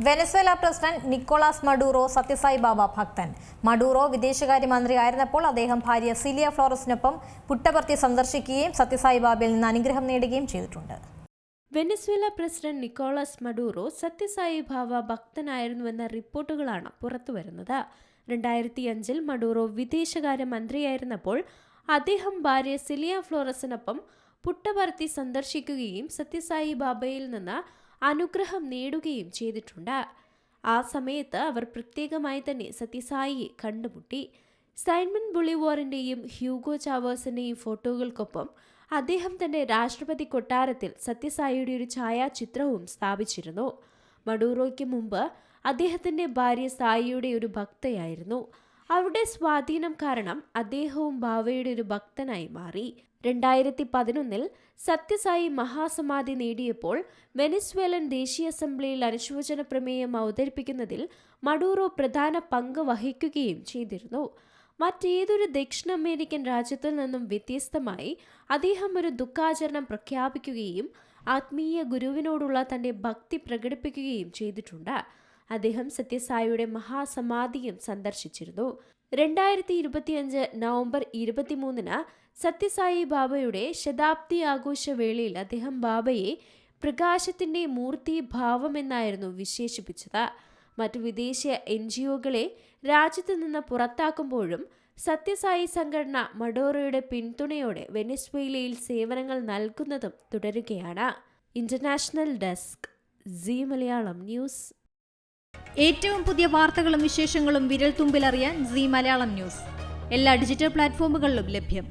Venezuela president Nicolas Maduro Sathya Sai ബാബ ഭക്തൻ. Maduro വിദേശകാര്യമന്ത്രിയായിരുന്നപ്പോൾ അദ്ദേഹം ഭാര്യ സിലിയ ഫ്ലോറസിനൊപ്പം പുട്ടപർത്തി സന്ദർശിക്കുകയും സത്യസായി ബാബയിൽ നിന്ന് അനുഗ്രഹം നേടുകയും ചെയ്തിട്ടുണ്ട്. Venezuela president Nicolas Maduro Sathya Sai ബാബ ഭക്തനായിരുന്നുവെന്ന റിപ്പോർട്ടുകളാണ് പുറത്തുവരുന്നത്. 2005 മഡൂറോ വിദേശകാര്യമന്ത്രിയായിരുന്നപ്പോൾ അദ്ദേഹം ഭാര്യ സിലിയ ഫ്ലോറസിനൊപ്പം പുട്ടപർത്തി സന്ദർശിക്കുകയും സത്യസായി ബാബയിൽ നിന്ന് അനുഗ്രഹം നേടുകയും ചെയ്തിട്ടുണ്ട്. ആ സമയത്ത് അവർ പ്രത്യേകമായി തന്നെ സത്യസായിയെ കണ്ടുമുട്ടി. സൈമൺ ബൊളിവാറിന്റെയും ഹ്യൂഗോ ചാവേഴ്സിന്റെയും ഫോട്ടോകൾക്കൊപ്പം അദ്ദേഹം തന്റെ രാഷ്ട്രപതി കൊട്ടാരത്തിൽ സത്യസായിയുടെ ഒരു ഛായാചിത്രവും സ്ഥാപിച്ചിരുന്നു. മഡൂറോയ്ക്ക് മുമ്പ് അദ്ദേഹത്തിന്റെ ഭാര്യ സായിയുടെ ഒരു ഭക്തയായിരുന്നു. അവരുടെ സ്വാധീനം കാരണം അദ്ദേഹവും ബാവയുടെ ഒരു ഭക്തനായി മാറി. 2011 സത്യസായി മഹാസമാധി നേടിയപ്പോൾ വെനസ്വേലൻ ദേശീയ അസംബ്ലിയിൽ അനുശോചന പ്രമേയം അവതരിപ്പിക്കുന്നതിൽ മഡൂറോ പ്രധാന പങ്ക് വഹിക്കുകയും ചെയ്തിരുന്നു. മറ്റേതൊരു ദക്ഷിണ അമേരിക്കൻ രാജ്യത്തിൽ നിന്നും വ്യത്യസ്തമായി അദ്ദേഹം ഒരു ദുഃഖാചരണം പ്രഖ്യാപിക്കുകയും ആത്മീയ ഗുരുവിനോടുള്ള തന്റെ ഭക്തി പ്രകടിപ്പിക്കുകയും ചെയ്തിട്ടുണ്ട്. അദ്ദേഹം സത്യസായിയുടെ മഹാസമാധിയും സന്ദർശിച്ചിരുന്നു. 2025 നവംബർ 23 സത്യസായി ബാബയുടെ ശതാബ്ദി ആഘോഷവേളയിൽ അദ്ദേഹം ബാബയെ പ്രകാശത്തിന്റെ മൂർത്തി ഭാവമെന്നായിരുന്നു വിശേഷിപ്പിച്ചത്. മറ്റു വിദേശ NGO-കളെ രാജ്യത്ത് നിന്ന് പുറത്താക്കുമ്പോഴും സത്യസായി സംഘടന മഡൂറോയുടെ പിന്തുണയോടെ വെനസ്വേലയിൽ സേവനങ്ങൾ നൽകുന്നതും തുടരുകയാണ്. International desk, Zee Malayalam news. ഏറ്റവും പുതിയ വാർത്തകളും വിശേഷങ്ങളും വിരൽ തുമ്പിലറിയാൻ സീ മലയാളം ന്യൂസ് എല്ലാ ഡിജിറ്റൽ പ്ലാറ്റ്ഫോമുകളിലും ലഭ്യം.